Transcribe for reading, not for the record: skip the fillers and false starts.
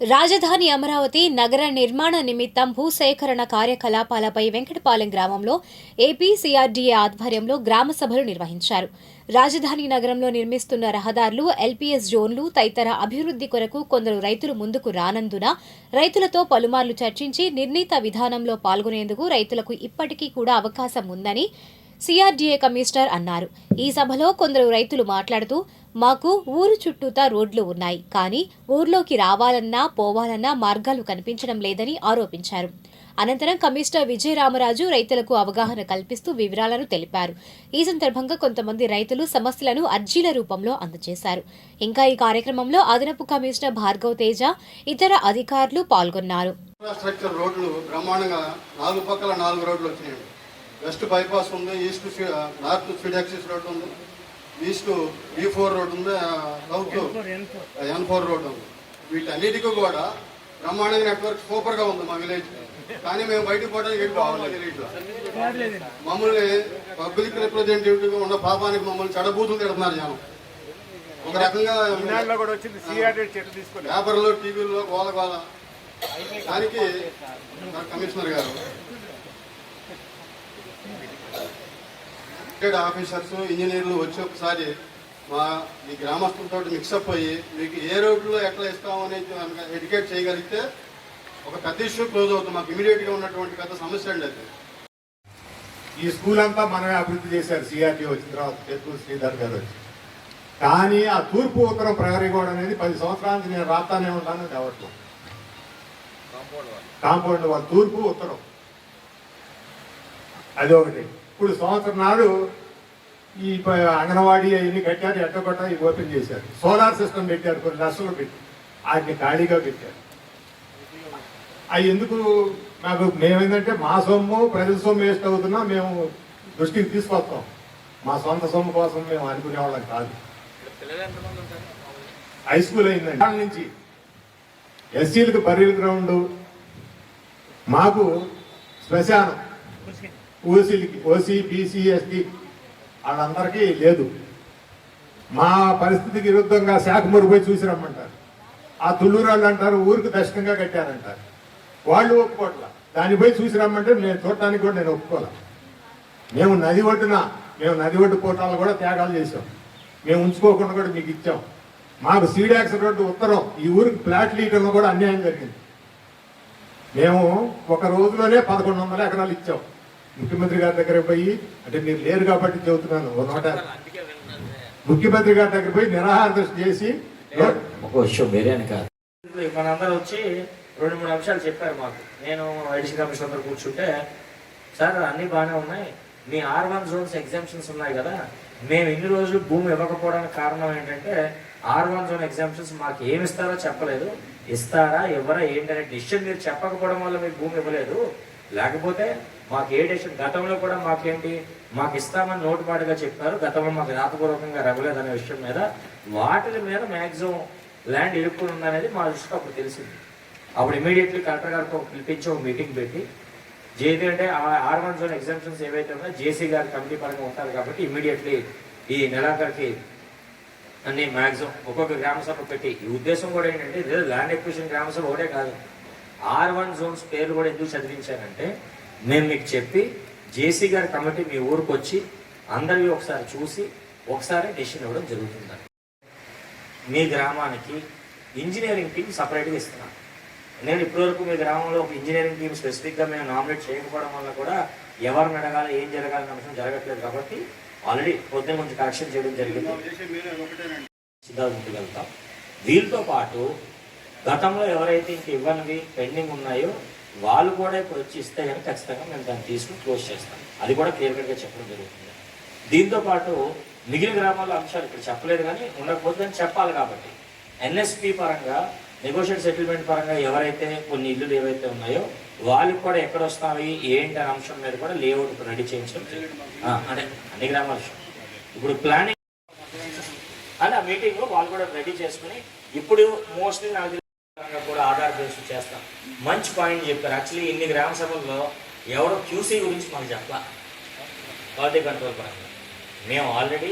రాజధాని అమరావతి నగర నిర్మాణ నిమిత్తం భూసేకరణ కార్యకలాపాలపై వెంకటపాలెం గ్రామంలో ఏపీ సిఆర్డీఏ ఆధ్వర్యంలో గ్రామ సభలు నిర్వహించారు. రాజధాని నగరంలో నిర్మిస్తున్న రహదారులు, ఎల్పీఎస్ జోన్లు తదితర అభివృద్ధి కొరకు కొందరు రైతులు ముందుకు రానందున రైతులతో పలుమార్లు చర్చించి నిర్ణీత విధానంలో పాల్గొనేందుకు రైతులకు ఇప్పటికీ కూడా అవకాశం ఉందని సిఆర్డీఏ కమిషనర్ అన్నారు. ఈ సభలో కొందరు రైతులు మాట్లాడుతూ, మాకు ఊరు చుట్టూతా రోడ్లు ఉన్నాయి, కానీ ఊర్లోకి రావాలన్నా పోవాలన్నా మార్గాలు కనిపించడం లేదని ఆరోపించారు. అనంతరం కమిషనర్ విజయరామరాజు రైతులకు అవగాహన కల్పిస్తూ వివరాలను తెలిపారు. ఈ సందర్భంగా కొంతమంది రైతులు సమస్యలను అర్జీల రూపంలో అందజేశారు. ఇంకా ఈ కార్యక్రమంలో అదనపు కమిషనర్ భార్గవ్ తేజ, ఇతర అధికారులు పాల్గొన్నారు. వెస్ట్ బైపాస్ ఉంది, east north speed axis road ఉంది, ఈస్ట్ E4 రోడ్ ఉంది, సౌత్ N4 రోడ్ ఉంది. వీటన్నిటికీ కూడా బ్రహ్మాండంగా నెట్వర్క్ సూపర్గా ఉంది మా విలేజ్. కానీ మేము బయటకు పోవడానికి వెళ్ళిపోవాలి. మా విలేజ్లో మమ్మల్ని పబ్లిక్ రిప్రజెంటేటివ్గా ఉన్న పాపానికి మమ్మల్ని చెడబూతులు తిడుతున్నారు జనం. ఒక రకంగా పేపర్లో, టీవీల్లో గోల. దానికి కమిషనర్ గారు, ఆఫీసర్స్, ఇంజనీర్లు వచ్చి ఒకసారి ఈ గ్రామస్తులతో మిక్సప్ అయ్యి మీకు ఏ రోడ్లో ఎట్లా ఇస్తామని ఎడ్యుకేట్ చేయగలిగితే ఒక పెద్ద ఇష్యూ క్లోజ్ అవుతుంది. మాకు ఇమీడియట్గా ఉన్నటువంటి పెద్ద సమస్య అండి అది. ఈ స్కూల్ అంతా మనమే అభివృద్ధి చేశారు సిఆర్టీ వచ్చిన తర్వాత, తెలుగు శ్రీధర్ గారు వచ్చి. కానీ ఆ తూర్పు ఉత్తరం ప్రహరీ గోడ అనేది 10 సంవత్సరాల నుంచి నేను రాస్తానే ఉంటాను ఎవరితో కాంపౌండ్ వాళ్ళు తూర్పు ఉత్తరం అది ఒకటి. ఇప్పుడు సంవత్సరం నాడు ఈ అంగన్వాడీ అవన్నీ కట్టారు, ఎట్టకొట్ట ఇవి ఓపెన్ చేశారు. సోలార్ సిస్టమ్ పెట్టారు, కొన్ని లక్షలు పెట్టి వాటిని ఖాళీగా పెట్టారు. అవి ఎందుకు మాకు మేమేంటంటే మా సొమ్ము ప్రజల సొమ్ము వేస్ట్ అవుతున్నా మేము దృష్టికి తీసుకొస్తాం. మా సొంత సొమ్ము కోసం మేము అనుకునే వాళ్ళం కాదు. హై స్కూల్ అయిందండి. దాని నుంచి ఎస్సీలకు బరీల్ గ్రౌండ్, మాకు శ్మశానం ఓసీలకి, ఓసీ, బీసీ, ఎస్టీ వాళ్ళందరికీ లేదు. మా పరిస్థితికి విరుద్ధంగా శాఖమూరు పోయి చూసి రమ్మంటారు. ఆ తుళ్ళూరు వాళ్ళు అంటారు ఊరికి దర్శనంగా కట్టారంటారు. వాళ్ళు ఒప్పుకోవట్లా. దాన్ని పోయి చూసి రమ్మంటే నేను చూడటానికి కూడా నేను ఒప్పుకోలే. మేము నది ఒడ్డు పోటాలు కూడా త్యాగాలు చేసాం. మేము ఉంచుకోకుండా కూడా మీకు ఇచ్చాం. మాకు సీడాక్స్ రోడ్డు ఉత్తరం ఈ ఊరికి ప్లాట్లు ఇవ్వడంలో కూడా అన్యాయం జరిగింది. మేము ఒక రోజులోనే 1100 ఎకరాలు ఇచ్చాం. ముఖ్యమంత్రి గారి దగ్గర పోయి, అంటే మీరు లేరు కాబట్టి చెబుతున్నాను, ముఖ్యమంత్రి గారి దగ్గర పోయి నిరాహార దృష్టి చేసి మనందరూ వచ్చి 2-3 అంశాలు చెప్పారు మాకు. నేను అడిషనల్ కమిషనర్ అందరూ కూర్చుంటే, సార్ అన్నీ బాగానే ఉన్నాయి, మీ R1 జోన్స్ ఎగ్జామ్షన్స్ ఉన్నాయి కదా, మేము ఇన్ని రోజులు భూమి ఇవ్వకపోవడానికి కారణం ఏంటంటే R1 జోన్ ఎగ్జామ్షన్స్ మాకు ఏమి ఇస్తారో చెప్పలేదు, ఇస్తారా ఎవరా ఏంటనే డిసిషన్ మీరు చెప్పకపోవడం వల్ల మీకు భూమి ఇవ్వలేదు. లేకపోతే మాకు ఏ డెసిషన్ గతంలో కూడా మాకు ఇస్తామని నోటుపాటుగా చెప్పారు, గతంలో మాకు రాతపూర్వకంగా ఇవ్వలేదనే విషయం మీద వాటి మీద మ్యాక్సిమం ల్యాండ్ ఇరుక్కుని ఉందనేది మా దృష్టికి అప్పుడు తెలిసింది. అప్పుడు ఇమీడియట్లీ కలెక్టర్ గారికి పిలిపించి ఒక మీటింగ్ పెట్టి, జేది అంటే R1 జోన్ ఎగ్జామ్షన్స్ ఏవైతే ఉన్నాయో జేసీ గారి కమిటీ పరంగా ఉంటారు కాబట్టి ఇమీడియట్లీ ఈ నెలాఖరికి అన్ని మ్యాక్సిమం ఒక్కొక్క గ్రామ సభ పెట్టి, ఈ ఉద్దేశం కూడా ఏంటంటే ఇదే ల్యాండ్ ఎక్విజిషన్ గ్రామ సభ ఒకటే కాదు, R1 జోన్స్ పేర్లు కూడా ఎందుకు చదివించానంటే నేను మీకు చెప్పి జేసీ గారి కమిటీ మీ ఊరికి వచ్చి అందరివి ఒకసారి చూసి ఒకసారి డెసిషన్ ఇవ్వడం జరుగుతుంది. మీ గ్రామానికి ఇంజనీరింగ్ టీం సపరేట్గా ఇస్తున్నాను. నేను ఇప్పటివరకు మీ గ్రామంలో ఒక ఇంజనీరింగ్ టీం స్పెసిఫిక్గా మేము నామినేట్ చేయకపోవడం వల్ల కూడా ఎవరిని అడగాలి ఏం జరగాలనే అంశం జరగట్లేదు కాబట్టి ఆల్రెడీ పొద్దున్న కొంచెం కరెక్షన్ చేయడం జరిగింది. ముందుకెళ్తాం. వీళ్ళతో పాటు గతంలో ఎవరైతే ఇంక ఇవ్వనివి పెండింగ్ ఉన్నాయో వాళ్ళు కూడా ఇప్పుడు వచ్చి ఇస్తే కానీ ఖచ్చితంగా మేము దాన్ని తీసుకుని క్లోజ్ చేస్తాం. అది కూడా క్లియర్ కట్గా చెప్పడం జరుగుతుంది. దీంతో పాటు మిగిలిన గ్రామాల్లో అంశాలు ఇక్కడ చెప్పలేదు కానీ ఉండకపోతే చెప్పాలి కాబట్టి ఎన్ఎస్పి పరంగా, నెగోషియేట్ సెటిల్మెంట్ పరంగా ఎవరైతే కొన్ని ఇల్లులు ఏవైతే ఉన్నాయో వాళ్ళకి కూడా ఎక్కడ వస్తాయి ఏంటి అనే అంశం మీద కూడా లేఅవుట్ రెడీ చేయించడం అంటే అన్ని గ్రామాల ఇప్పుడు ప్లానింగ్ అంటే ఆ మీటింగ్లో వాళ్ళు కూడా రెడీ చేసుకుని ఇప్పుడు మోస్ట్లీ నాకు కూడా ఆధార్ బేస్ చేస్తాం. మంచి పాయింట్ చెప్పారు. యాక్చువల్లీ ఇన్ని గ్రామ సభల్లో ఎవరో క్యూసీ గురించి మాకు చెప్పాలి. క్వాలిటీ కంట్రోల్ పరంగా మేము ఆల్రెడీ